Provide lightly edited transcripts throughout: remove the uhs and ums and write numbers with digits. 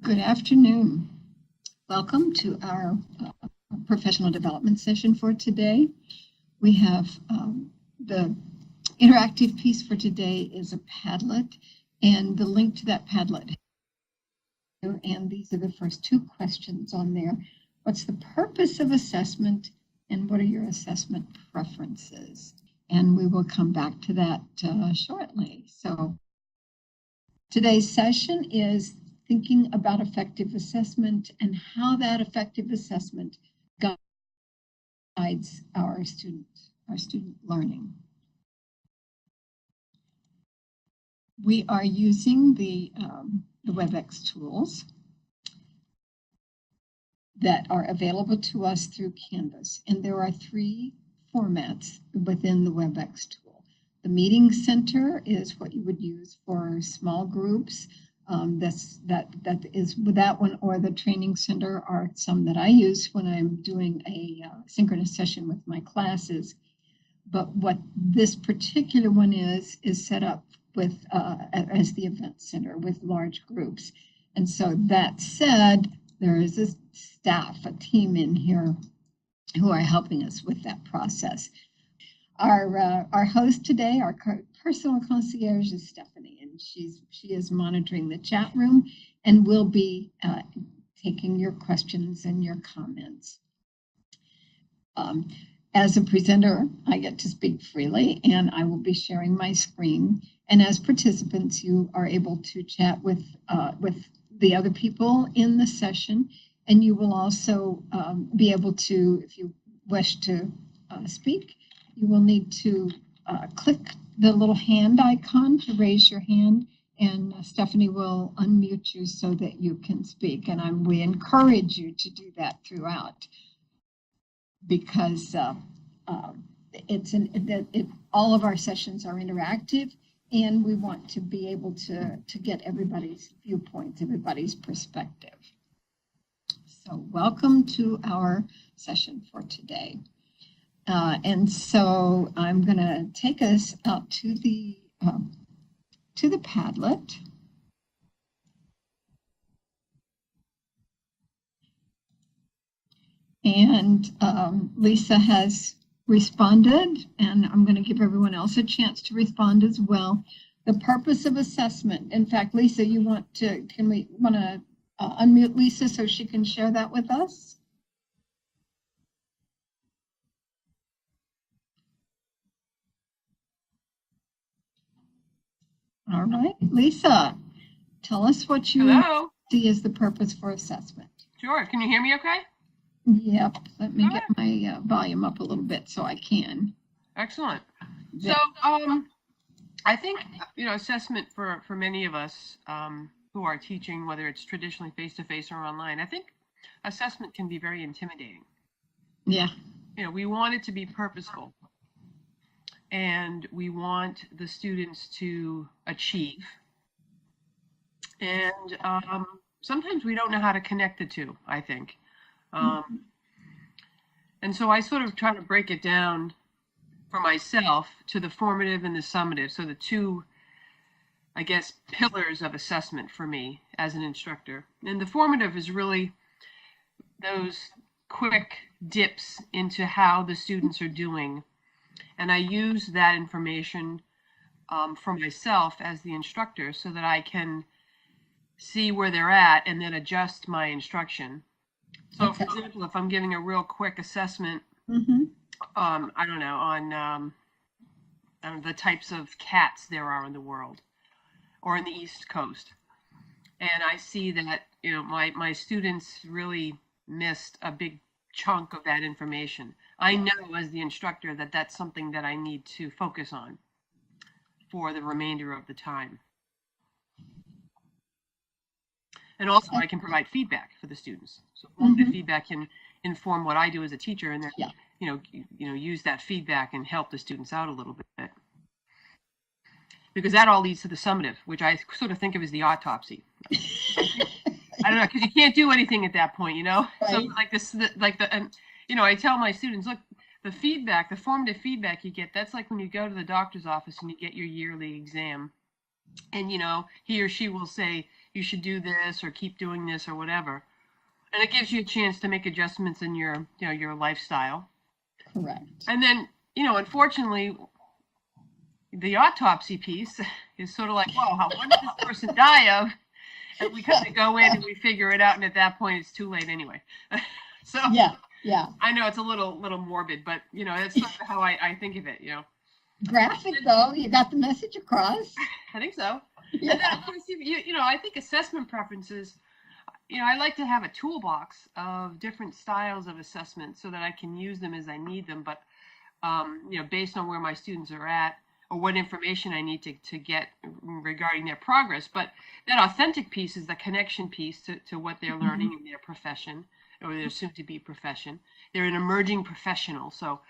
Good afternoon. Welcome to our professional development session for today. We have the interactive piece for today is a Padlet, and the link to that Padlet. And these are the first two questions on there. What's the purpose of assessment, and what are your assessment preferences? And we will come back to that shortly. So today's session is thinking about effective assessment and how that effective assessment guides our student learning. We are using the WebEx tools that are available to us through Canvas, and there are three formats within the WebEx tool. The meeting center is what you would use for small groups. That is that one, or the training center are some that I use when I'm doing a synchronous session with my classes. But what this particular one is set up with as the event center with large groups. And so that said, there is a staff, a team in here who are helping us with that process. Our host today, our personal concierge, is Stephanie, and she is monitoring the chat room and will be taking your questions and your comments. As a presenter, I get to speak freely, and I will be sharing my screen. And as participants, you are able to chat with the other people in the session, and you will also be able to, if you wish to speak, you will need to click the little hand icon to raise your hand, and Stephanie will unmute you so that you can speak. And we encourage you to do that throughout, because all of our sessions are interactive, and we want to be able to get everybody's viewpoints, everybody's perspective. So welcome to our session for today. And so I'm going to take us out to the Padlet. And Lisa has responded, and I'm going to give everyone else a chance to respond as well. The purpose of assessment. In fact, Lisa, you want to unmute Lisa so she can share that with us? All right, Lisa, tell us what you see as the purpose for assessment. Sure. Can you hear me okay? Yep. Let me get my volume up a little bit so I can. Excellent. So I think, assessment for many of us who are teaching, whether it's traditionally face-to-face or online, I think assessment can be very intimidating. Yeah. We want it to be purposeful, and we want the students to achieve. And sometimes we don't know how to connect the two, I think. And so I sort of try to break it down for myself to the formative and the summative. So the two, I guess, pillars of assessment for me as an instructor. And the formative is really those quick dips into how the students are doing. And I use that information for myself as the instructor so that I can see where they're at and then adjust my instruction. So, for example, if I'm giving a real quick assessment, I don't know, on the types of cats there are in the world or in the East Coast, and I see that, my students really missed a big chunk of that information, I know as the instructor that that's something that I need to focus on for the remainder of the time. And also I can provide feedback for the students. So the feedback can inform what I do as a teacher, and then use that feedback and help the students out a little bit. Because that all leads to the summative, which I sort of think of as the autopsy. I don't know, because you can't do anything at that point, Right. So I tell my students, look, the feedback, the formative feedback you get, that's like when you go to the doctor's office and you get your yearly exam, and he or she will say, you should do this or keep doing this or whatever. And it gives you a chance to make adjustments in your, your lifestyle. Correct. And then, unfortunately, the autopsy piece is sort of like, whoa, what did this person die of? And we kind of go in and we figure it out, and at that point, it's too late anyway. So yeah. I know it's a little morbid, but that's sort of how I think of it. Graphic though, you got the message across. I think so. Yeah. And then of course, I think assessment preferences. I like to have a toolbox of different styles of assessment so that I can use them as I need them, but based on where my students are at or what information I need to get regarding their progress. But that authentic piece is the connection piece to what they're learning in their profession or their soon-to-be profession. They're an emerging professional. So,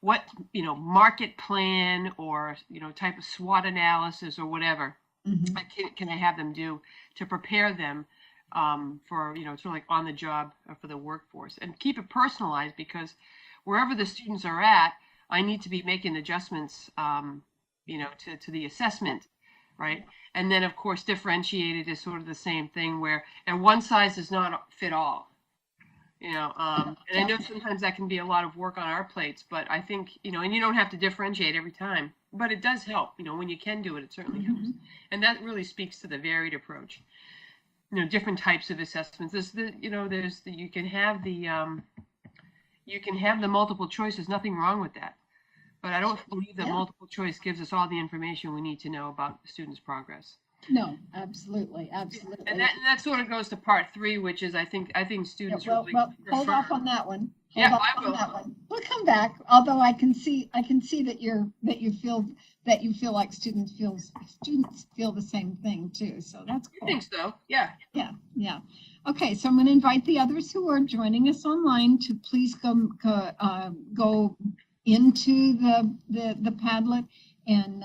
what market plan or, type of SWOT analysis or whatever can I have them do to prepare them for, sort of like on the job for the workforce, and keep it personalized, because wherever the students are at, I need to be making adjustments, to the assessment, right? And then, of course, differentiated is sort of the same thing and one size does not fit all, and I know sometimes that can be a lot of work on our plates, but I think, and you don't have to differentiate every time, but it does help, when you can do it, it certainly helps. And that really speaks to the varied approach, different types of assessments. You can have the multiple choice. There's nothing wrong with that. But I don't believe that multiple choice gives us all the information we need to know about the student's progress. No, absolutely. And that sort of goes to part 3, which is I think students really well, hold off on that one. I will. That one. We'll come back. Although I can see that you feel like students feel the same thing too. So that's cool. I think so. Yeah. Yeah. Okay, so I'm going to invite the others who are joining us online to please go into the Padlet, and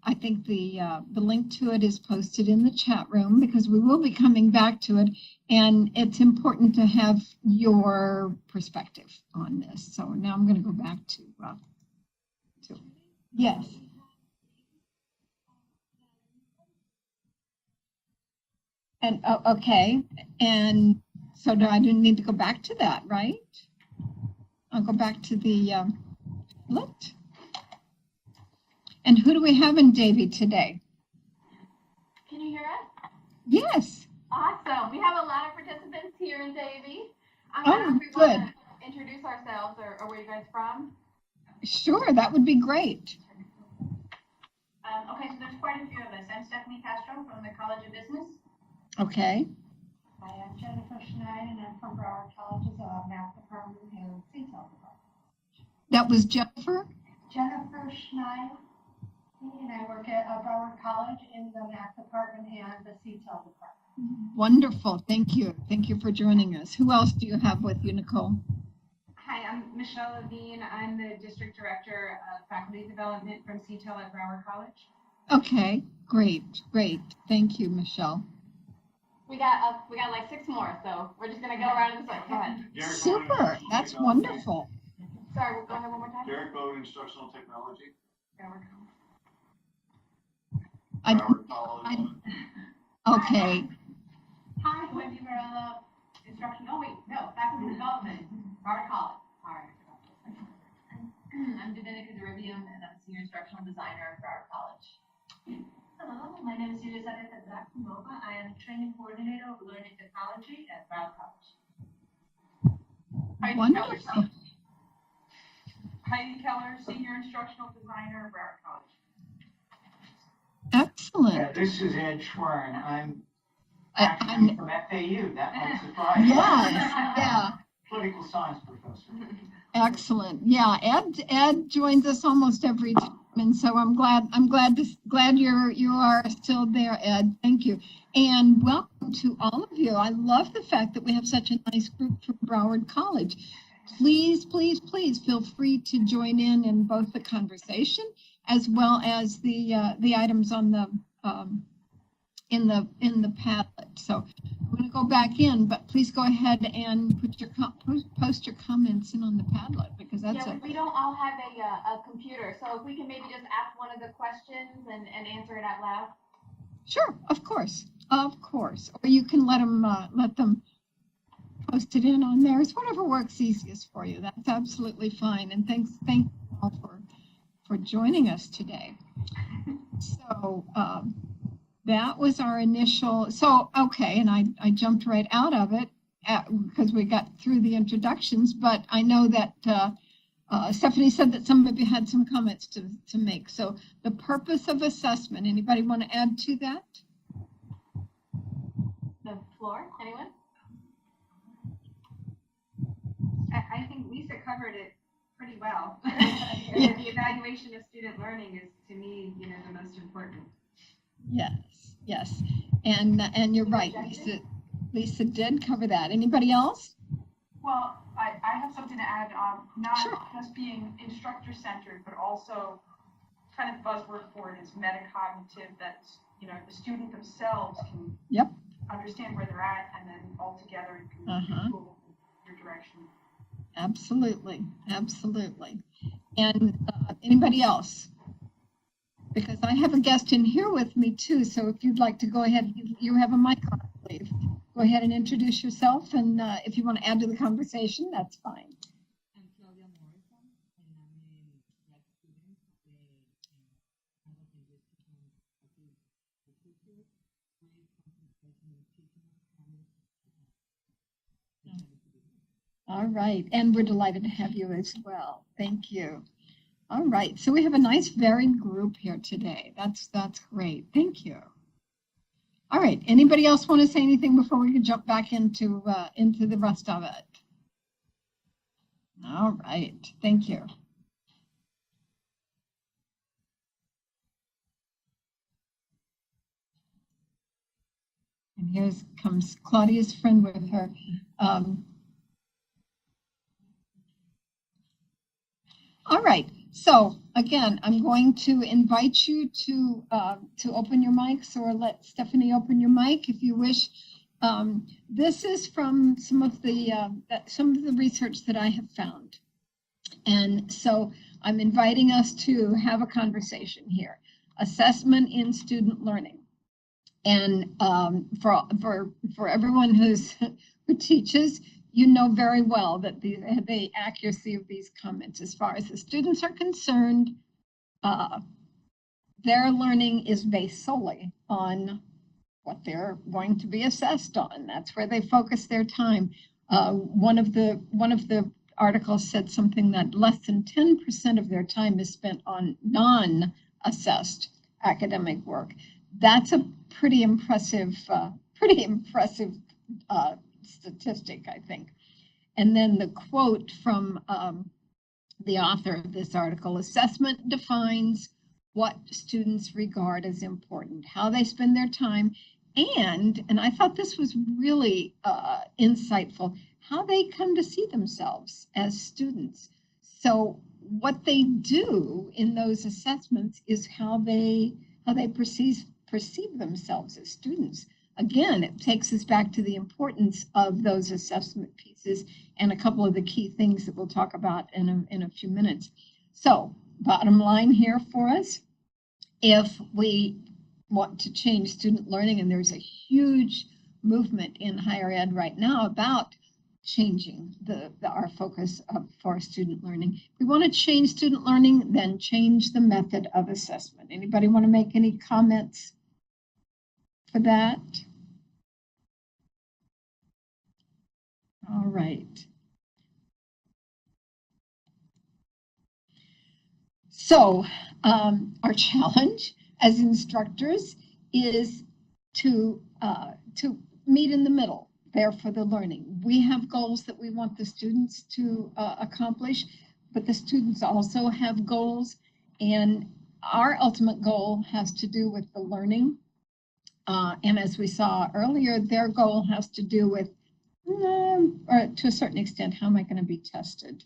I think the link to it is posted in the chat room, because we will be coming back to it, and it's important to have your perspective on this. So now I'm going to go back to yes. And okay, and so I didn't need to go back to that, right? I'll go back to the Padlet. And who do we have in Davie today? Can you hear us? Yes. Awesome. We have a lot of participants here in Davie. Good. Introduce ourselves or where you guys from? Sure, that would be great. Okay, so there's quite a few of us. I'm Stephanie Castro from the College of Business. Okay. I am Jennifer Schneid, and I'm from Broward College's math department and CTEL department. That was Jennifer? Jennifer Schneid, and I work at Broward College in the math department and the CTEL department. Wonderful. Thank you. Thank you for joining us. Who else do you have with you, Nicole? Hi, I'm Michelle Levine. I'm the District Director of Faculty Development from CTEL at Broward College. Okay, great. Thank you, Michelle. We got like 6 more, so we're just gonna go around in circles. Go ahead. Super. That's wonderful. Sorry, go ahead one more time. Derek Bowden, Instructional Technology. Okay. Hi, Wendy Morella, Instructional. Oh wait, no, Faculty Development, Broward College. Sorry. I'm Dominica Derivium, and I'm Senior Instructional Designer at Broward College. Hello, my name is Judy. I am Training Coordinator of Learning Technology at Broward College. Wonderful. Heidi Keller, Senior Instructional Designer at Broward College. Excellent. This is Ed Schwern. I'm I'm from FAU. That might surprise you. yeah. Political science professor. Excellent. Yeah, Ed joins us almost every time, and so I'm glad you are still there, Ed. Thank you, and welcome to all of you. I love the fact that we have such a nice group from Broward College. Please feel free to join in both the conversation as well as the items on the in the Padlet. So I'm going to go back in, but please go ahead and post your comments in on the Padlet, because that's we don't all have a computer, so if we can maybe just ask one of the questions and answer it out loud. Sure, of course. Or you can let them post it in on theirs, whatever works easiest for you. That's absolutely fine. And thank you all for joining us today. So that was our initial, okay, and I jumped right out of it because we got through the introductions, but I know that Stephanie said that some of you had some comments to make. So the purpose of assessment, anybody want to add to that? The floor, anyone? I think Lisa covered it pretty well. The evaluation of student learning is, to me, the most important. Yes, and you're right, Lisa did cover that. Anybody else? Well, I have something to add, not Sure. just being instructor-centered, but also kind of buzzword for it is metacognitive, that, the student themselves can understand where they're at, and then all together you can move your direction. Absolutely. And anybody else? Because I have a guest in here with me too, so if you'd like to go ahead, you have a mic on, I believe. Go ahead and introduce yourself, and if you want to add to the conversation, that's fine. All right, and we're delighted to have you as well. Thank you. All right, so we have a nice varied group here today. That's great. Thank you. All right, anybody else want to say anything before we can jump back into the rest of it? All right, thank you. And here comes Claudia's friend with her. All right, so again, I'm going to invite you to open your mics, or let Stephanie open your mic if you wish. This is from some of the research that I have found. And so I'm inviting us to have a conversation here. Assessment in student learning. And for everyone who teaches, you know very well that the accuracy of these comments, as far as the students are concerned, their learning is based solely on what they're going to be assessed on. That's where they focus their time. One of the articles said something that less than 10% of their time is spent on non-assessed academic work. That's a pretty impressive statistic, I think. And then the quote from the author of this article: assessment defines what students regard as important, how they spend their time, and I thought this was really insightful, how they come to see themselves as students. So what they do in those assessments is how they perceive themselves as students. Again, it takes us back to the importance of those assessment pieces and a couple of the key things that we'll talk about in a few minutes. So, bottom line here for us, if we want to change student learning, and there's a huge movement in higher ed right now about changing our focus for student learning. If we want to change student learning, then change the method of assessment. Anybody want to make any comments for that? All right. So our challenge as instructors is to meet in the middle there for the learning. We have goals that we want the students to accomplish, but the students also have goals, and our ultimate goal has to do with the learning. And as we saw earlier, their goal has to do with, or to a certain extent, how am I going to be tested?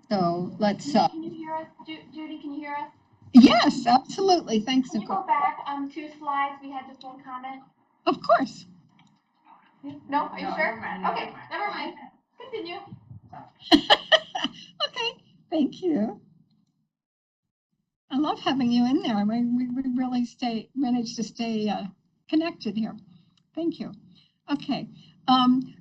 So let's. Can you hear us, Judy? Can you hear us? Yes, absolutely. Thanks, Can you Nicole. go back 2 slides? We had just one comment. Of course. No, are you sure? Never mind, Okay, never mind. Continue. Okay, thank you. I love having you in there. I mean, we really managed to stay connected here. Thank you. Okay.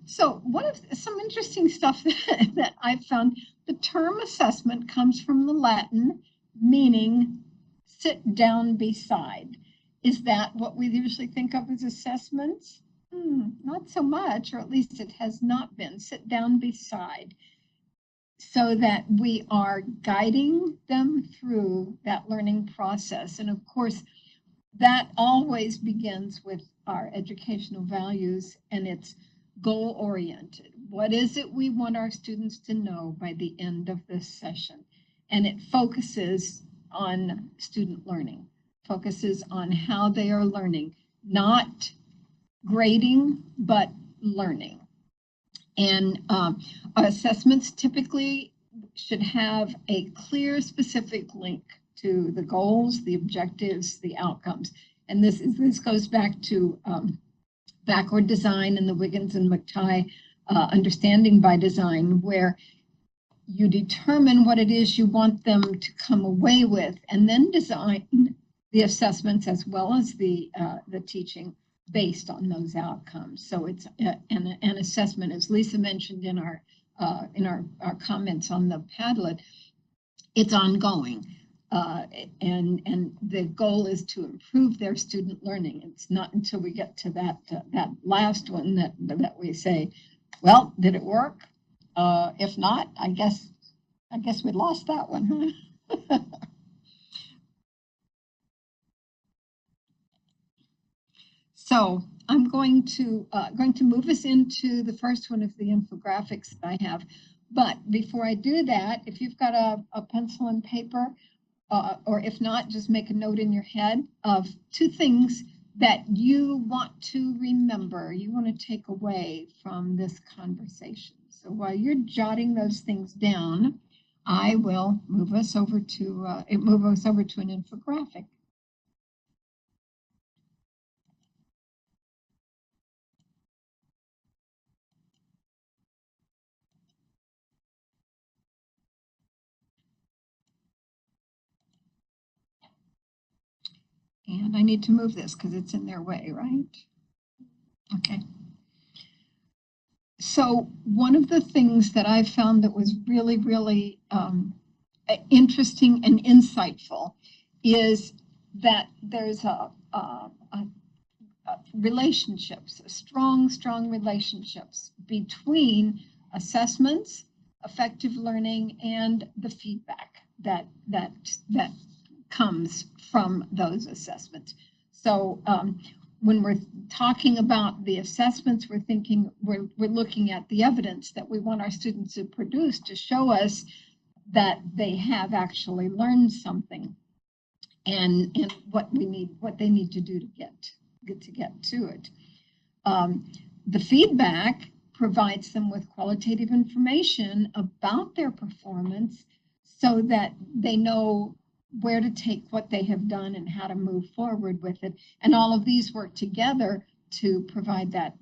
So one of some interesting stuff that I've found, the term assessment comes from the Latin meaning sit down beside. Is that what we usually think of as assessments? Not so much, or at least it has not been. Sit down beside, so that we are guiding them through that learning process. And of course, that always begins with our educational values, and it's goal-oriented. What is it we want our students to know by the end of this session? And it focuses on student learning, focuses on how they are learning, not grading, but learning. And assessments typically should have a clear, specific link to the goals, the objectives, the outcomes. And this goes back to backward design and the Wiggins and McTighe understanding by design, where you determine what it is you want them to come away with, and then design the assessments as well as the teaching based on those outcomes. So it's an assessment, as Lisa mentioned in our comments on the Padlet, it's ongoing. And the goal is to improve their student learning. It's not until we get to that last one that we say, well, did it work? If not, I guess we lost that one, huh? So I'm going to move us into the first one of the infographics that I have. But before I do that, if you've got a pencil and paper, or if not, just make a note in your head of 2 things that you want to remember, you want to take away from this conversation. So while you're jotting those things down, I will move us over to an infographic. And I need to move this because it's in their way, right? Okay. So one of the things that I found that was really, really interesting and insightful is that there's relationships, strong relationships between assessments, effective learning, and the feedback that comes from those assessments. So when we're talking about the assessments, we're looking at the evidence that we want our students to produce to show us that they have actually learned something, and what they need to do to get to it. The feedback provides them with qualitative information about their performance so that they know where to take what they have done and how to move forward with it. And all of these work together to provide that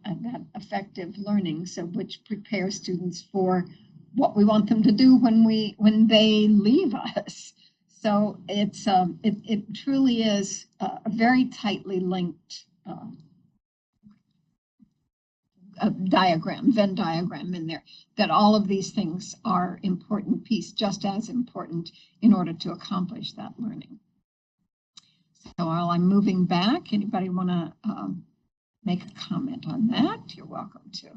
effective learning, so which prepares students for what we want them to do when they leave us. So it truly is a very tightly linked Venn diagram in there, that all of these things are important piece, just as important in order to accomplish that learning. So while I'm moving back, anybody want to make a comment on that? You're welcome to.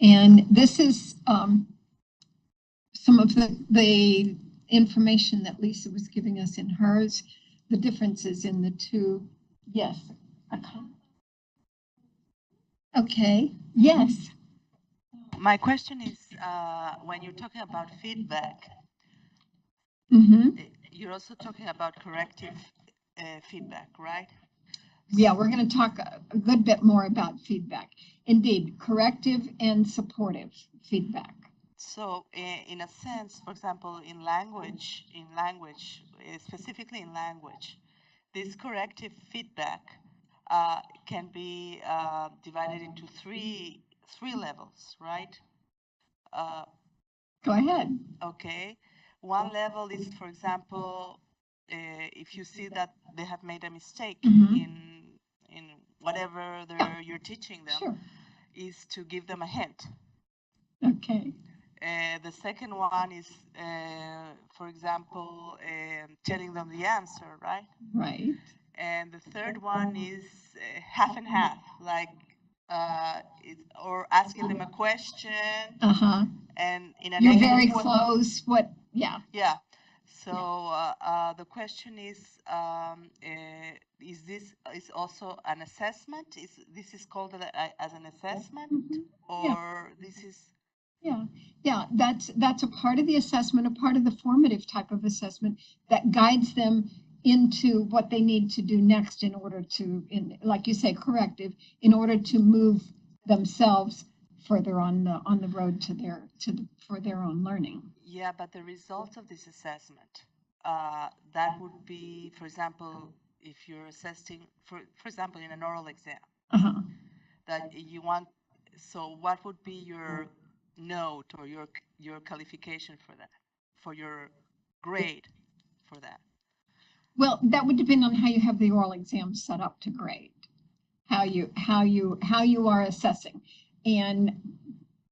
And this is some of the information that Lisa was giving us in hers, the differences in the two. Yes. Okay. Yes. My question is, when you're talking about feedback, you're also talking about corrective feedback, right? Yeah, we're going to talk a good bit more about feedback. Indeed, corrective and supportive feedback. So in a sense, for example, in language, specifically in language, this corrective feedback can be divided into three levels, right? Go ahead. Okay. one level is, for example, if you see that they have made a mistake in whatever you're teaching them, Sure. is to give them a hint. Okay. The second one is, for example, telling them the answer, right? Right. And the third one is half and half, like, or asking them a question. And in a You're very negative way. close. What? Yeah. Yeah. So the question is this is also an assessment? This is called as an assessment, or this is? Yeah. That's a part of the assessment, a part of the formative type of assessment that guides them into what they need to do next in order to, like you say, corrective, in order to move themselves further on the road for their own learning. Yeah, but the result of this assessment, that would be, for example, if you're assessing, for example, in an oral exam, that you want. So, what would be your note or your qualification for that, for your grade for that? Well, that would depend on how you have the oral exam set up to grade, how you are assessing. And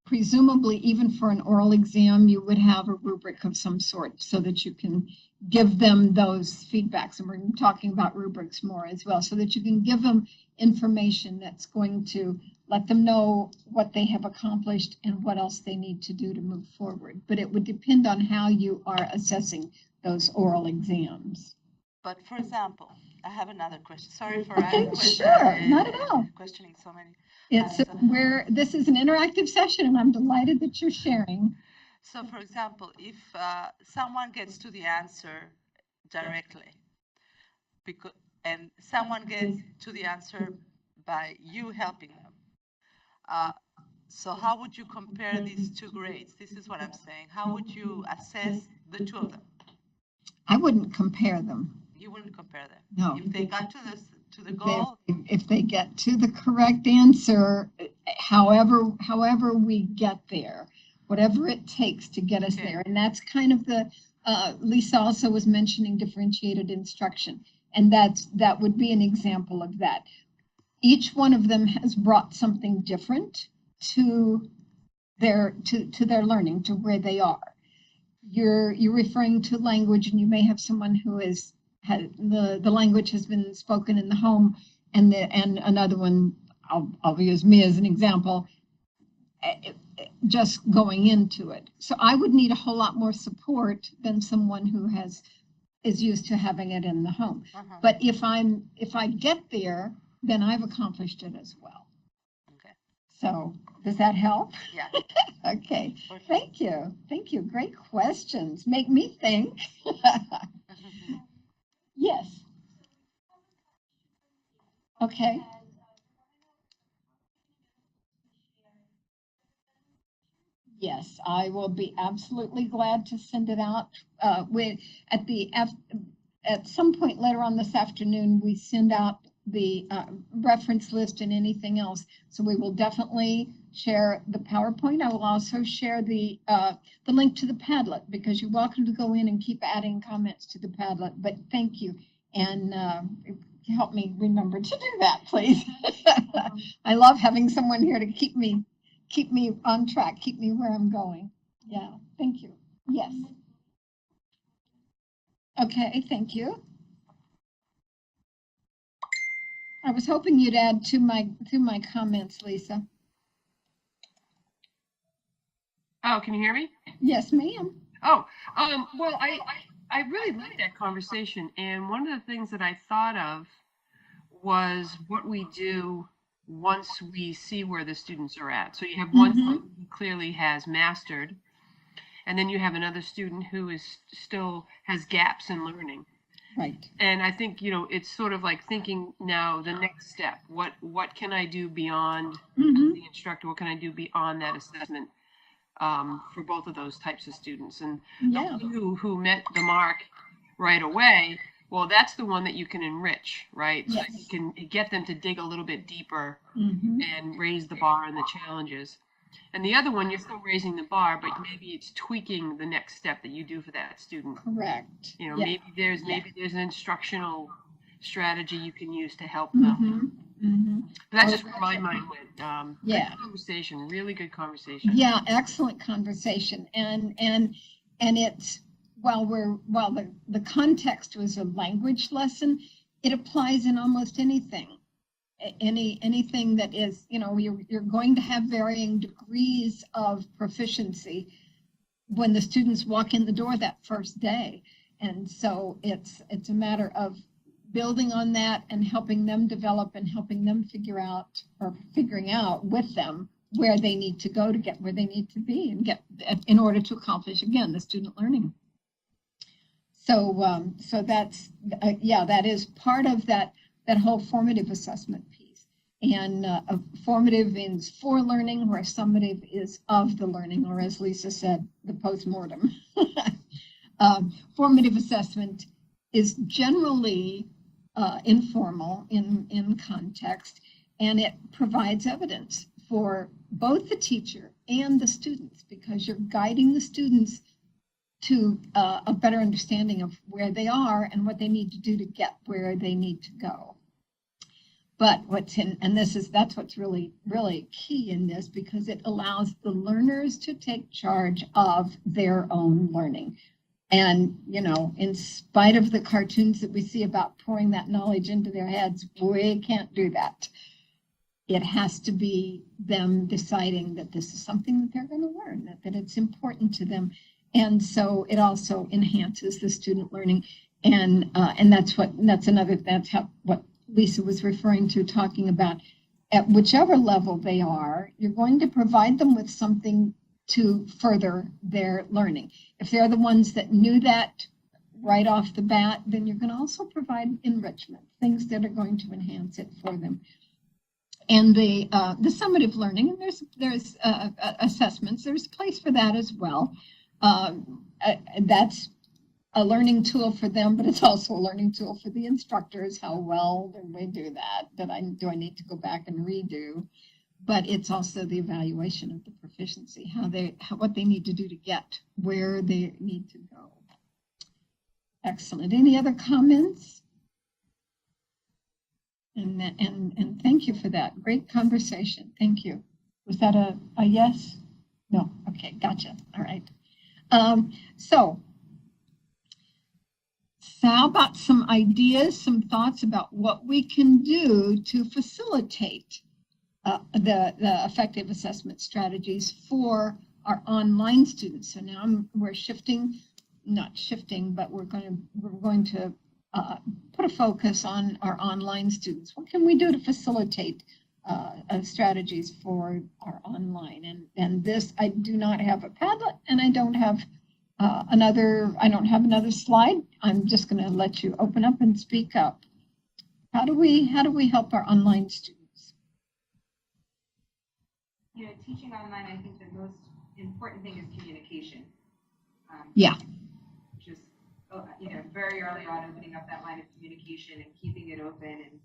presumably, even for an oral exam, you would have a rubric of some sort so that you can give them those feedbacks. And we're talking about rubrics more as well, so that you can give them information that's going to let them know what they have accomplished and what else they need to do to move forward. But it would depend on how you are assessing those oral exams. But for example, I have another question. Sorry for sure, not at all. Questioning so many. This is an interactive session, and I'm delighted that you're sharing. So, for example, if someone gets to the answer directly, and someone gets to the answer by you helping them, so how would you compare these two grades? This is what I'm saying. How would you assess the two of them? I wouldn't compare them. You wouldn't compare them. No. If they got to the goal. If they get to the correct answer, however we get there, whatever it takes to get us there. And that's kind of the, Lisa also was mentioning differentiated instruction. And that would be an example of that. Each one of them has brought something different to their learning, to where they are. You're referring to language, and you may have someone who the language has been spoken in the home, and another one, I'll use me as an example, just going into it. So I would need a whole lot more support than someone who is used to having it in the home. But if I get there, then I've accomplished it as well. Okay. So does that help? Yeah. Okay. Thank you. Great questions. Make me think. Yes. Okay. Yes, I will be absolutely glad to send it out. At some point later on this afternoon, we send out the reference list and anything else. So we will definitely share the PowerPoint. I will also share the link to the Padlet, because you're welcome to go in and keep adding comments to the Padlet. But thank you, and help me remember to do that, please. I love having someone here to keep me on track, keep me where I'm going. Yeah, thank you. Yes. Okay, thank you. I was hoping you'd add to my comments, Lisa. Oh, can you hear me? Yes, ma'am. Oh, well, I really liked that conversation, and one of the things that I thought of was what we do once we see where the students are at. So you have one student who clearly has mastered, and then you have another student who still has gaps in learning. Right. And I think, it's sort of like thinking now the next step. What can I do beyond the instructor? What can I do beyond that assessment for both of those types of students? And the one who met the mark right away, well, that's the one that you can enrich, right? Yes. So you can get them to dig a little bit deeper and raise the bar and the challenges. And the other one, you're still raising the bar, but maybe it's tweaking the next step that you do for that student. Correct. You know, Yeah. maybe there's an instructional strategy you can use to help them. But that's just where my mind went. Yeah. Good conversation, really good conversation. Yeah, excellent conversation. And it's while the context was a language lesson, it applies in almost anything. Anything that is, you know, you're going to have varying degrees of proficiency when the students walk in the door that first day. And so it's a matter of building on that and helping them develop and helping them figuring out with them where they need to go to get where they need to be and get in order to accomplish, again, the student learning. So so that's that is part of that whole formative assessment piece. And formative means for learning, where summative is of the learning, or as Lisa said, the postmortem. Formative assessment is generally informal in context, and it provides evidence for both the teacher and the students, because you're guiding the students to a better understanding of where they are and what they need to do to get where they need to go. But that's what's really, really key in this, because it allows the learners to take charge of their own learning. And, you know, in spite of the cartoons that we see about pouring that knowledge into their heads, we can't do that. It has to be them deciding that this is something that they're going to learn, that it's important to them. And so it also enhances the student learning. And that's what Lisa was referring to, talking about at whichever level they are, you're going to provide them with something to further their learning. If they're the ones that knew that right off the bat, then you're going to also provide enrichment, things that are going to enhance it for them. And the summative learning, and there's assessments, there's a place for that as well. That's a learning tool for them, but it's also a learning tool for the instructors. How well do they do that? Do I need to go back and redo? But it's also the evaluation of the proficiency, what they need to do to get where they need to go. Excellent. Any other comments? And thank you for that. Great conversation. Thank you. Was that a yes? No. Okay. Gotcha. All right. So how about some ideas, some thoughts about what we can do to facilitate the effective assessment strategies for our online students? So now we're shifting, not shifting, but we're going to put a focus on our online students. What can we do to facilitate strategies for our online? And this, I do not have a Padlet, and I don't have another slide. I'm just going to let you open up and speak up. How do we help our online students? You know, teaching online, I think the most important thing is communication. Yeah. Just, you know, very early on, opening up that line of communication and keeping it open, and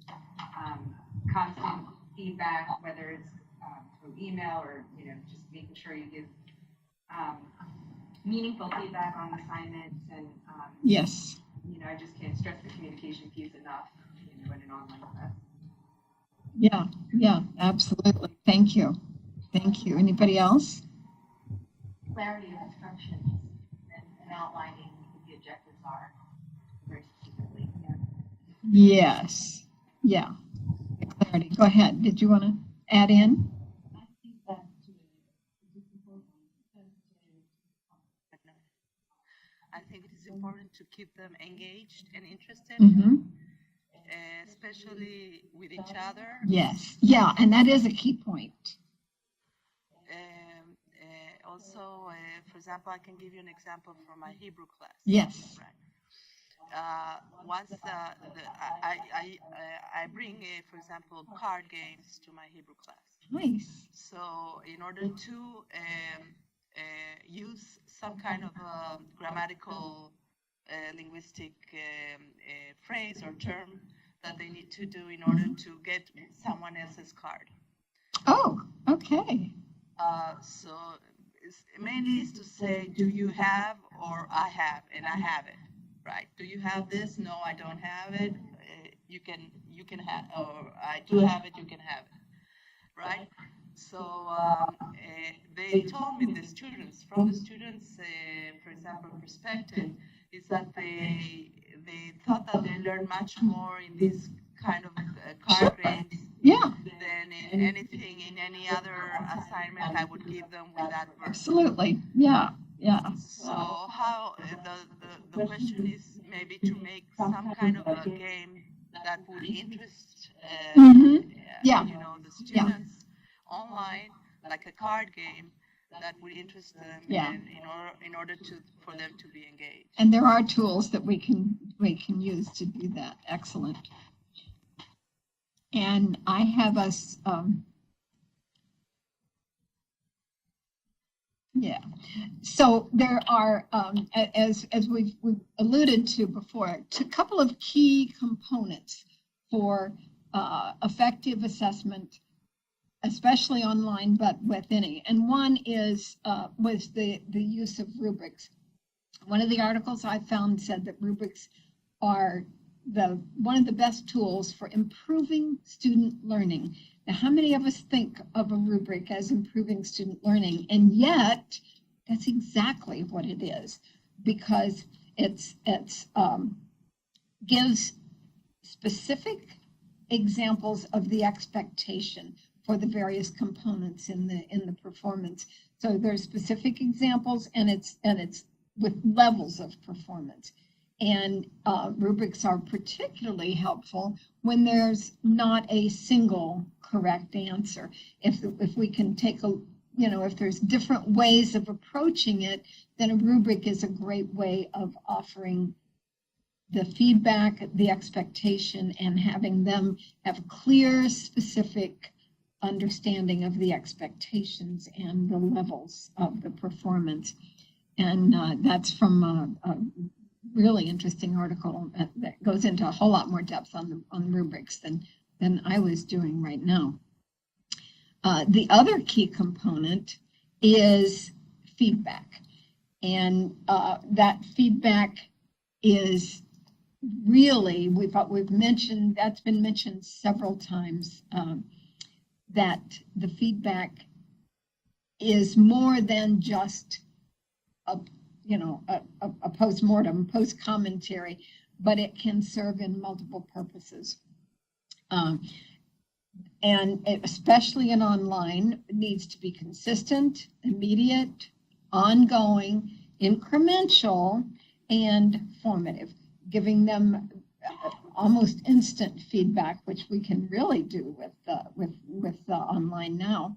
constant feedback, whether it's through email or, you know, just making sure you give meaningful feedback on assignments. And yes, you know, I just can't stress the communication piece enough, you know, in an online class. Yeah, absolutely. Thank you. Anybody else? Clarity of instructions and outlining what the objectives are very specifically. Yes. Yeah. Clarity. Go ahead. Did you want to add in? I think that it's important I think it is important to keep them engaged and interested, especially with each other. Yes. Yeah, and that is a key point. Also, for example, I can give you an example from my Hebrew class. Yes. Right. Once I bring, for example, card games to my Hebrew class. Nice. So in order to use some kind of grammatical, linguistic phrase or term that they need to do in order to get someone else's card. Oh, okay. So it's mainly is to say, do you have, or I have, and I have it, right? Do you have this? No, I don't have it. You can have, or I do have it. You can have it, right? So they told me, the students, from the students, for example, perspective, is that they thought that they learned much more in this kind of card games than in anything, in any other assignment I would give them with that verb. Absolutely. Yeah. So how the question is maybe to make some kind of a game that would interest you know, the students online, like a card game that would interest them in order for them to be engaged. And there are tools that we can use to do that. Excellent. And I have us so there are as we've alluded to before, a couple of key components for effective assessment, especially online, but with any. And one is was the use of rubrics. One of the articles I found said that rubrics are one of the best tools for improving student learning. Now, how many of us think of a rubric as improving student learning? And yet, that's exactly what it is, because it's gives specific examples of the expectation for the various components in the performance. So there's specific examples, and it's with levels of performance. And rubrics are particularly helpful when there's not a single correct answer. If we can take if there's different ways of approaching it, then a rubric is a great way of offering the feedback, the expectation, and having them have clear, specific understanding of the expectations and the levels of the performance. And that's from a really interesting article that goes into a whole lot more depth on rubrics than I was doing right now. The other key component is feedback, and that feedback is really we've mentioned, that's been mentioned several times, that the feedback is more than just a post-mortem, post-commentary, but it can serve in multiple purposes. And especially in online, it needs to be consistent, immediate, ongoing, incremental, and formative, giving them almost instant feedback, which we can really do with online now.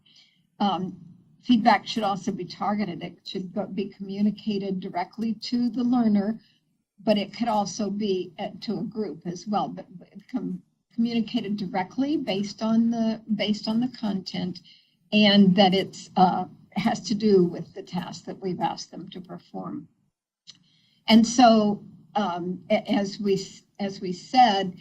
Feedback should also be targeted. It should be communicated directly to the learner, but it could also be to a group as well. But communicated directly based on the content, and that it's has to do with the task that we've asked them to perform. And so, as we said,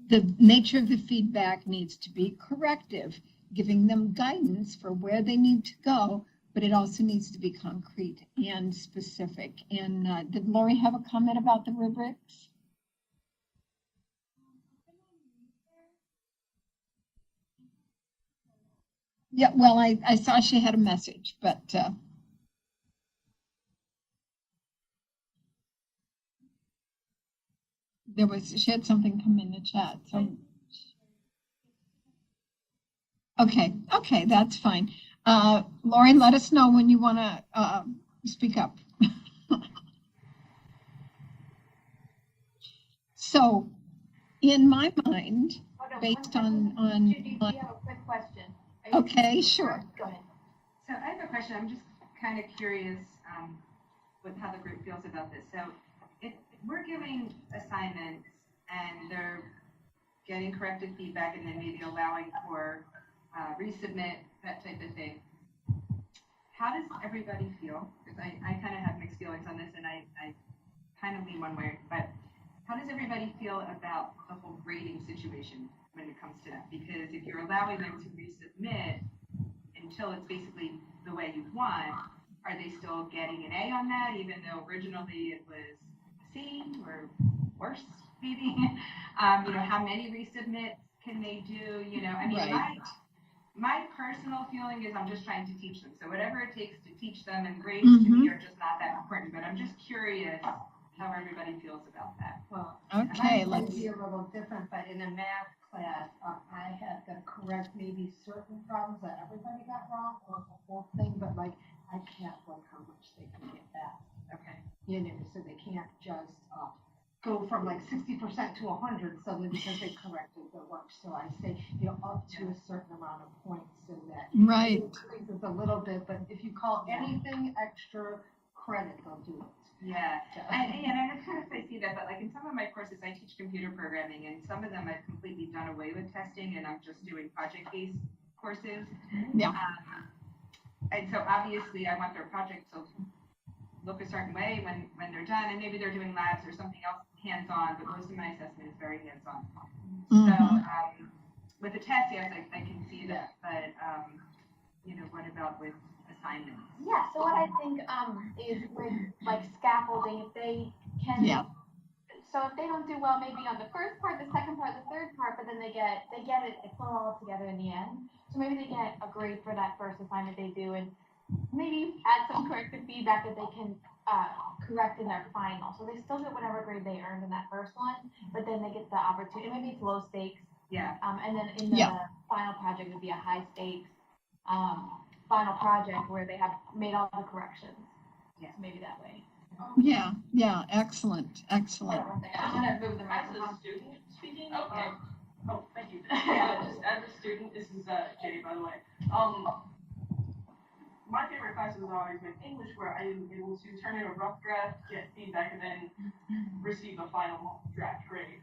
the nature of the feedback needs to be corrective, giving them guidance for where they need to go, but it also needs to be concrete and specific. And did Lori have a comment about the rubrics? Yeah, well, I saw she had a message, but she had something come in the chat. So okay, that's fine. Lori, let us know when you want to speak up. So, in my mind, based on Judy, we have a quick question. Okay, sure. Go ahead. So I have a question. I'm just kind of curious with how the group feels about this. So if we're giving assignments and they're getting corrected feedback and then maybe allowing for resubmit, that type of thing, how does everybody feel? Because I kind of have mixed feelings on this, and I kind of lean one way, but how does everybody feel about the whole grading situation when it comes to that? Because if you're allowing them to resubmit and until it's basically the way you want, are they still getting an A on that, even though originally it was a C or worse, maybe? How many resubmits can they do? I mean, Right. my personal feeling is I'm just trying to teach them. So whatever it takes to teach them, and grades to me are just not that important. But I'm just curious how everybody feels about that. Well, Okay, mine might let's. be a little different, but in a math class, I had to correct maybe certain problems that everybody got wrong, or the whole thing, but like, I can't like how much they can get back. Okay. So they can't just go from like 60% to 100 suddenly because they corrected the work. So I say, up to a certain amount of points so that Right. it increases a little bit, but if you call anything extra credit, they'll do it. Yeah, and of course I see that, but like in some of my courses, I teach computer programming, and some of them I've completely done away with testing, and I'm just doing project-based courses. Yeah. And so obviously I want their project to look a certain way when they're done, and maybe they're doing labs or something else hands-on, but most of my assessment is very hands-on. So with the test, yes, I can see that, but what about with assignments? Yeah, so what I think is with like scaffolding, if they can, so if they don't do well maybe on the first part, the second part, the third part, but then they get it, they pull it all together in the end. So maybe they get a grade for that first assignment they do, and maybe add some corrective feedback that they can correct in their final. So they still get whatever grade they earned in that first one, but then they get the opportunity, maybe it's low stakes. Yeah. And then in the final project would be a high stakes final project where they have made all the corrections. Yeah. So maybe that way. Yeah, excellent. I'm gonna move the microphone. As a student speaking, oh, thank you. Just as a student, this is Jay, by the way. My favorite classes have always been English, where I am able to turn in a rough draft, get feedback, and then receive a final draft grade,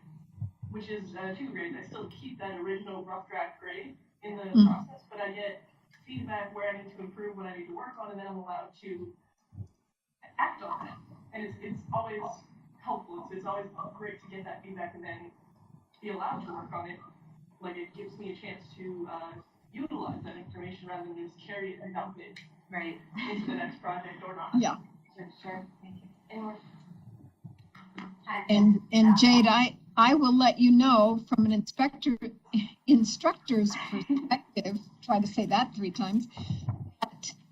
which is 2 grades. I still keep that original rough draft grade in the process, but I get feedback where I need to improve, what I need to work on, and then I'm allowed to act on it. And it's always helpful. It's always great to get that feedback and then be allowed to work on it. Like, it gives me a chance to utilize that information rather than just carry it and dump it into the next project or not. Yeah. Sure. Thank you. And Jade, I will let you know from an instructor's perspective, try to say that 3 times,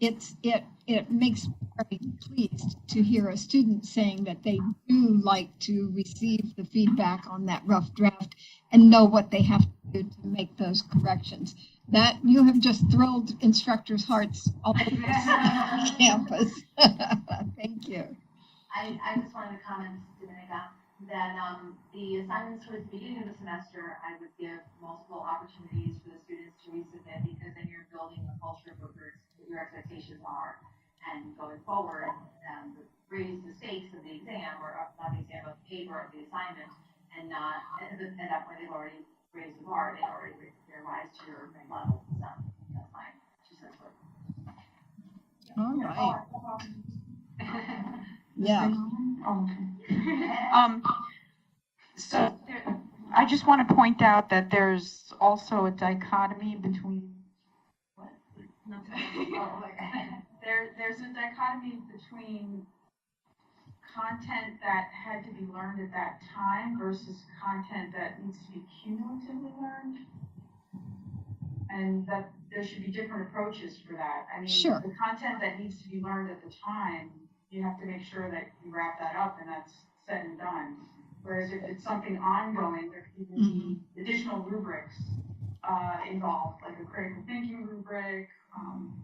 that it makes me very pleased to hear a student saying that they do like to receive the feedback on that rough draft and know what they have to do to make those corrections. That you have just thrilled instructors' hearts all over this campus. Thank you. I just wanted to comment, Dominica, that the assignments towards the beginning of the semester, I would give multiple opportunities for the students to resubmit, because then you're building the culture of what your expectations are. And going forward, raise the stakes of the exam, or not the exam, but the paper of the assignment, and not, at that point, they've already raised the bar, they're rise to your level. So that's fine. She says All right. Yeah. So I just want to point out that there's also a dichotomy between there's a dichotomy between content that had to be learned at that time versus content that needs to be cumulatively learned, and that there should be different approaches for that. I mean, the content that needs to be learned at the time, you have to make sure that you wrap that up and that's said and done. Whereas if it's something ongoing, there could even be additional rubrics involved, like a critical thinking rubric.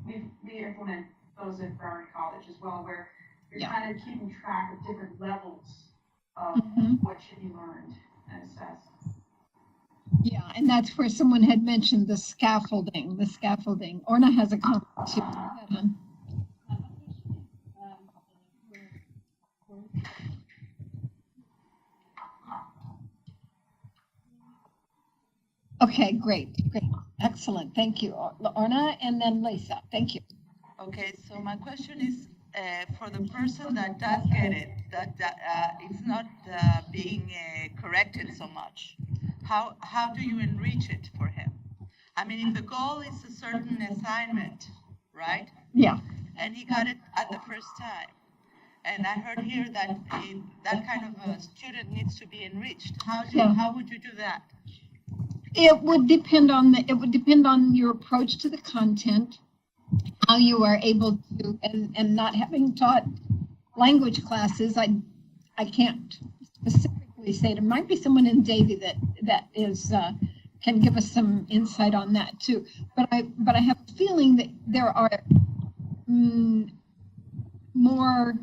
We implement those at Broward College as well, where you're kind of keeping track of different levels of what should be learned and assessed. Yeah, and that's where someone had mentioned the scaffolding. Orna has a comment too. Okay, great. Excellent. Thank you, Orna, and then Lisa. Thank you. Okay, so my question is, for the person that does get it, that it's not being corrected so much, how do you enrich it for him? I mean, if the goal is a certain assignment, right? Yeah. And he got it at the first time. And I heard here that that kind of a student needs to be enriched. How would you do that? It would depend on your approach to the content, how you are able to, and not having taught language classes, I can't specifically say. There might be someone in Davie that is can give us some insight on that too. But I have a feeling that there are more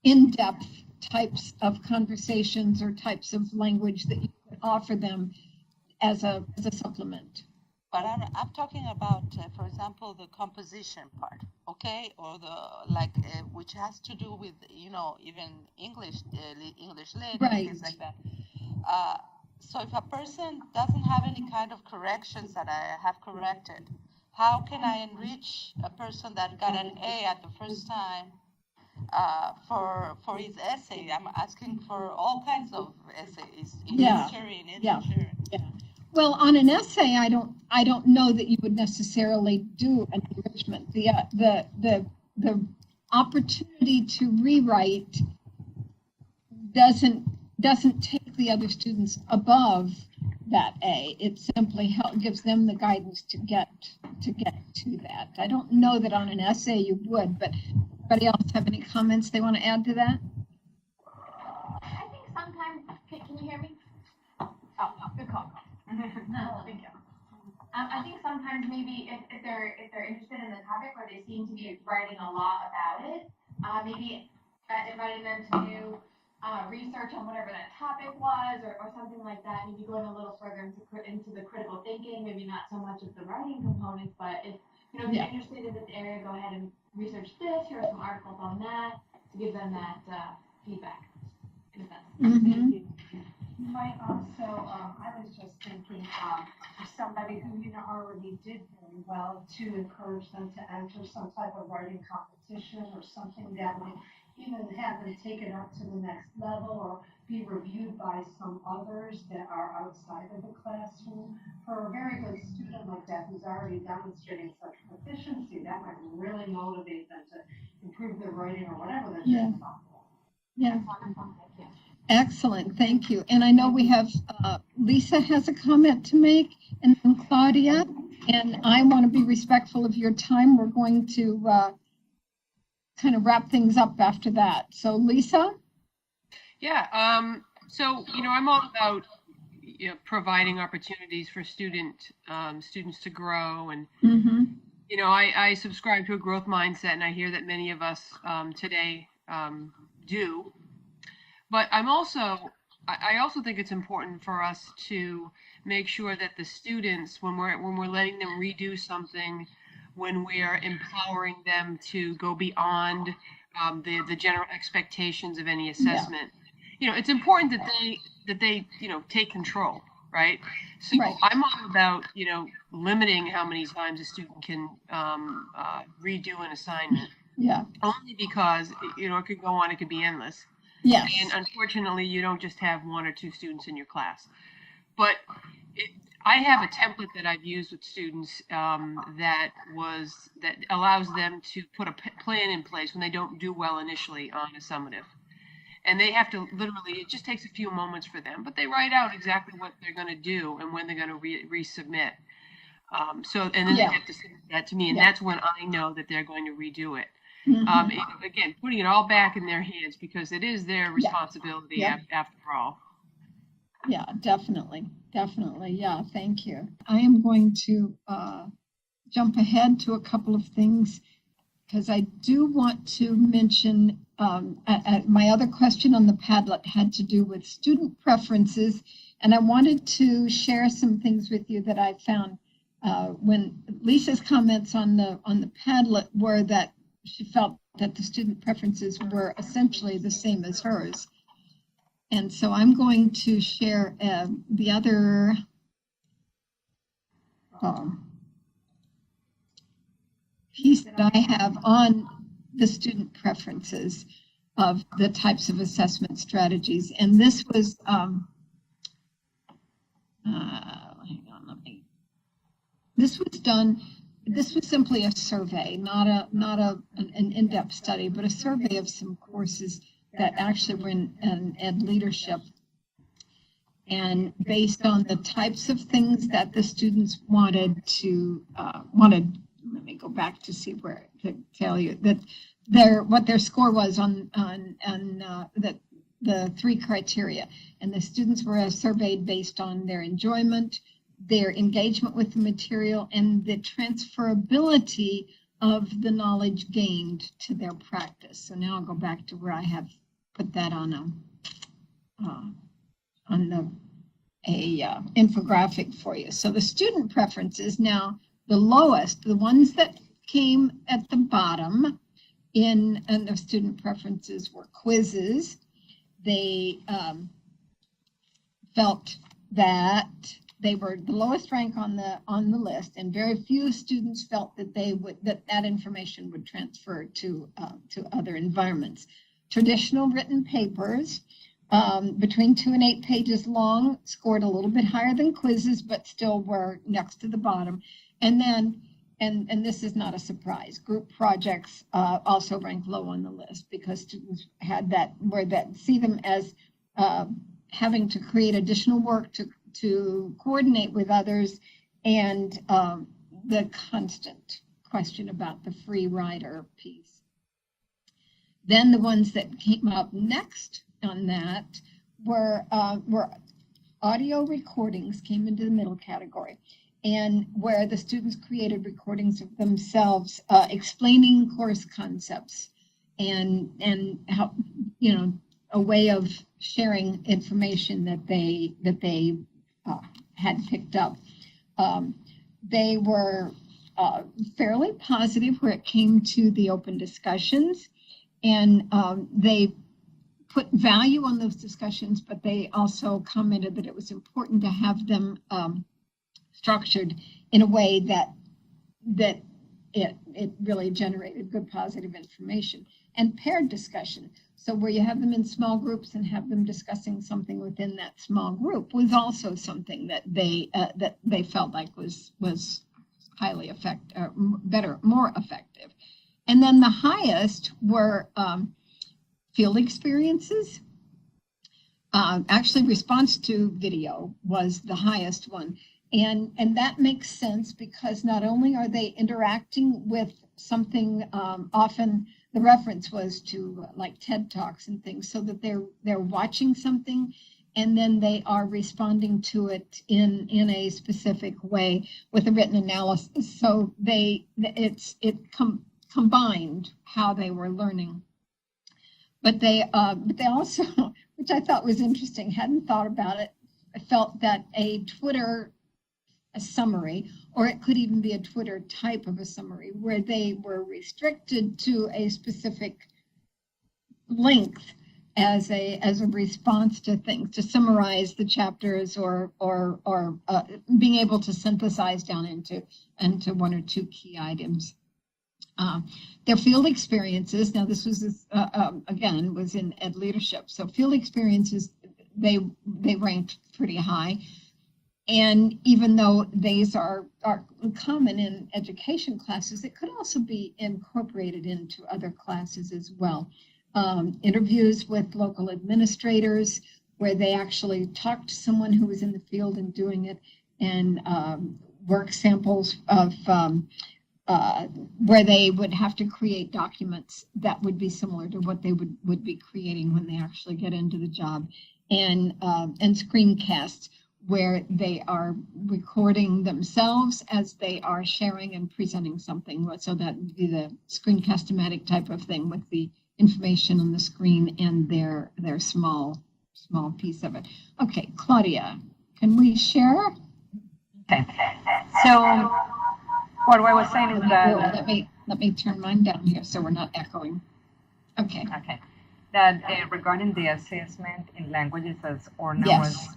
in-depth types of conversations or types of language that you could offer them as a supplement. But I'm talking about, for example, the composition part, okay, or which has to do with, even English lit, right, things like that. So if a person doesn't have any kind of corrections that I have corrected, how can I enrich a person that got an A at the first time for his essay? I'm asking for all kinds of essays in history and literature. Yeah. Well, on an essay, I don't know that you would necessarily do an enrichment. The opportunity to rewrite doesn't take the other students above that A. It simply gives them the guidance to get to that. I don't know that on an essay you would, but anybody else have any comments they want to add to that? I think sometimes, can you hear me? Oh, good call. No, thank you. I think sometimes maybe if they're interested in the topic or they seem to be writing a lot about it, maybe inviting them to do research on whatever that topic was or something like that. Maybe going a little further into the critical thinking, maybe not so much of the writing components, but if you're interested in this area, go ahead and research this. Here are some articles on that to give them that feedback. In a sense. Mm-hmm. You might also, I was just thinking, for somebody who already did very well, to encourage them to enter some type of writing competition or something that would even have them take it up to the next level or be reviewed by some others that are outside of the classroom. For a very good student like that who's already demonstrating such proficiency, that might really motivate them to improve their writing or whatever they're doing. Yeah. Excellent, thank you. And I know we have, Lisa has a comment to make, and then Claudia, and I want to be respectful of your time. We're going to kind of wrap things up after that. So Lisa? Yeah, so, I'm all about providing opportunities for students to grow. And, I subscribe to a growth mindset, and I hear that many of us today do. But I also think it's important for us to make sure that the students, when we're letting them redo something, when we are empowering them to go beyond the general expectations of any assessment, it's important that they take control, right? So I'm all about limiting how many times a student can redo an assignment. Yeah. Only because it could go on, it could be endless. Yes. And unfortunately, you don't just have one or two students in your class. But I have a template that I've used with students that allows them to put a plan in place when they don't do well initially on a summative. And they have to literally, it just takes a few moments for them, but they write out exactly what they're going to do and when they're going to resubmit. And then they have to submit that to me, and that's when I know that they're going to redo it. Again, putting it all back in their hands because it is their responsibility after all. Yeah, definitely. Yeah, thank you. I am going to jump ahead to a couple of things because I do want to mention my other question on the Padlet had to do with student preferences, and I wanted to share some things with you that I found when Lisa's comments on the Padlet were that she felt that the student preferences were essentially the same as hers. And so I'm going to share the other piece that I have on the student preferences of the types of assessment strategies. And this was, this was done this was simply a survey, not an in-depth study, but a survey of some courses that actually were in ed leadership. And based on the types of things that the students wanted, let me go back to see where to tell you that what their score was on the 3 criteria. And the students were surveyed based on their enjoyment, their engagement with the material, and the transferability of the knowledge gained to their practice. So now I'll go back to where I have put that on a infographic for you. So the student preferences, now the lowest, the ones that came at the bottom in the student preferences were quizzes. They felt that they were the lowest rank on the list, and very few students felt that that information would transfer to other environments. Traditional written papers, between 2 and 8 pages long, scored a little bit higher than quizzes, but still were next to the bottom. And then, and this is not a surprise, group projects also rank low on the list because students had see them as having to create additional work to coordinate with others, and the constant question about the free rider piece. Then the ones that came up next on that were audio recordings, came into the middle category, and where the students created recordings of themselves explaining course concepts and how, a way of sharing information that they had picked up. They were fairly positive where it came to the open discussions, and they put value on those discussions, but they also commented that it was important to have them structured in a way that it really generated good positive information. And paired discussion, so where you have them in small groups and have them discussing something within that small group, was also something that they felt like was highly effective, more effective. And then the highest were field experiences. Actually, response to video was the highest one. And that makes sense because not only are they interacting with something, often the reference was to like TED Talks and things, so that they're watching something and then they are responding to it in a specific way with a written analysis. So it combined how they were learning. But they also, which I thought was interesting, hadn't thought about it, I felt that a summary, or it could even be a Twitter type of a summary, where they were restricted to a specific length as a response to things, to summarize the chapters or being able to synthesize down into 1 or 2 key items. Their field experiences, now this was again was in ed leadership, so field experiences they ranked pretty high. And even though these are common in education classes, it could also be incorporated into other classes as well. Interviews with local administrators, where they actually talked to someone who was in the field and doing it, and work samples of where they would have to create documents that would be similar to what they would be creating when they actually get into the job, and screencasts, where they are recording themselves as they are sharing and presenting something. So that would be the screencast-o-matic type of thing with the information on the screen and their small piece of it. Okay, Claudia, can we share? Okay. So what I was saying is that let me turn mine down here so we're not echoing. Okay. Okay. That regarding the assessment in languages, as Orna was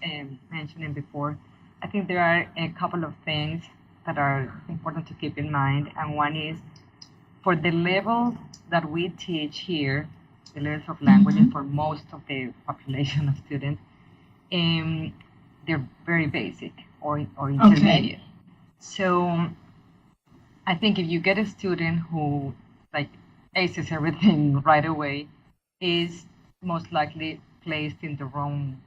mentioning before, I think there are a couple of things that are important to keep in mind. And one is, for the level that we teach here, the levels of languages for most of the population of students, they're very basic or intermediate. Okay. So I think if you get a student who like aces everything right away, is most likely placed in the wrong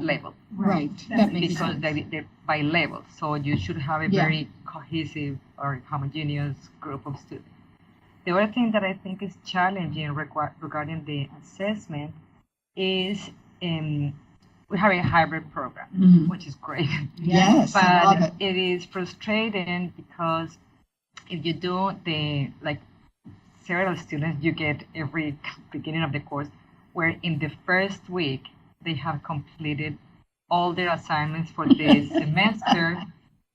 level. Right. That makes because sense. they're by level. So you should have a Yeah. very cohesive or homogeneous group of students. The other thing that I think is challenging regarding the assessment is we have a hybrid program, which is great. Yes, I love But it. it is frustrating because if you do like several students you get every beginning of the course, where in the first week they have completed all their assignments for this semester,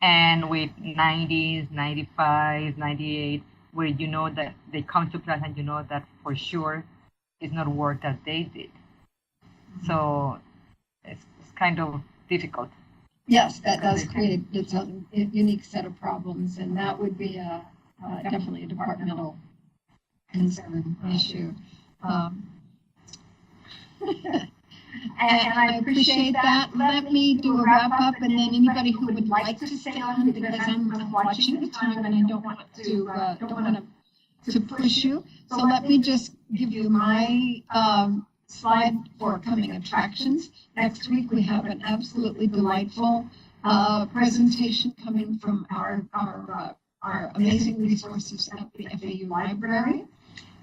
and with 90s, 95, 98, where you know that they come to class and you know that for sure it's not work that they did. So it's kind of difficult. Yes, that does create its own unique set of problems, and that would be definitely a departmental concern issue. And I appreciate that. Let me do a wrap up, and then anybody who would like to stay on, because I'm watching the time and I don't want to push you. So let me just give you my slide for coming attractions. Next week we have an absolutely delightful presentation coming from our amazing resources at the FAU Library.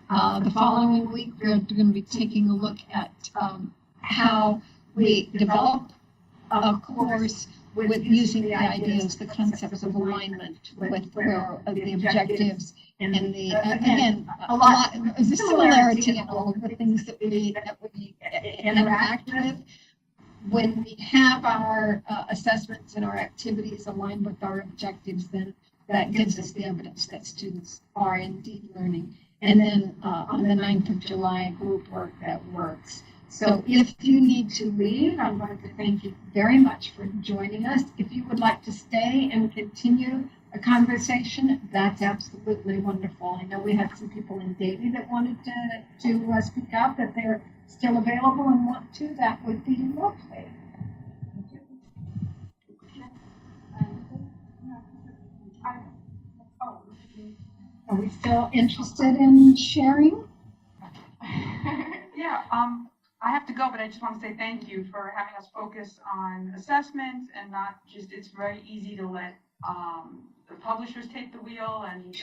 The following week we're going to be taking a look at how we develop a course with using the ideas, the concepts of alignment with where the objectives and the, again, a lot of the similarity in all of the things that we interact with. When we have our assessments and our activities aligned with our objectives, then that gives us the evidence that students are indeed learning. And then on the 9th of July, group work that works. So if you need to leave, I'm going to thank you very much for joining us. If you would like to stay and continue a conversation, that's absolutely wonderful. I know we had some people in Davie that wanted to speak up, that they're still available and want to. That would be lovely. Are we still interested in sharing? Yeah, I have to go, but I just want to say thank you for having us focus on assessments and not just, it's very easy to let the publishers take the wheel and,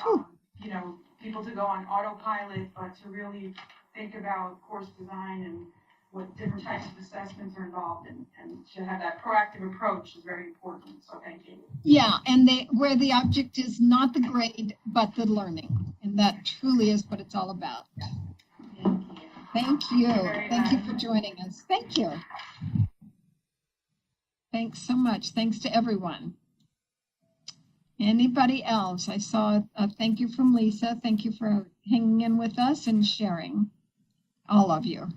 you know, people to go on autopilot, but to really think about course design and what different types of assessments are involved and to have that proactive approach is very important. So thank you. Yeah, and where the object is not the grade, but the learning. And that truly is what it's all about. Thank you. Thank you for joining us. Thank you. Thanks so much. Thanks to everyone. Anybody else? I saw a thank you from Lisa. Thank you for hanging in with us and sharing. All of you.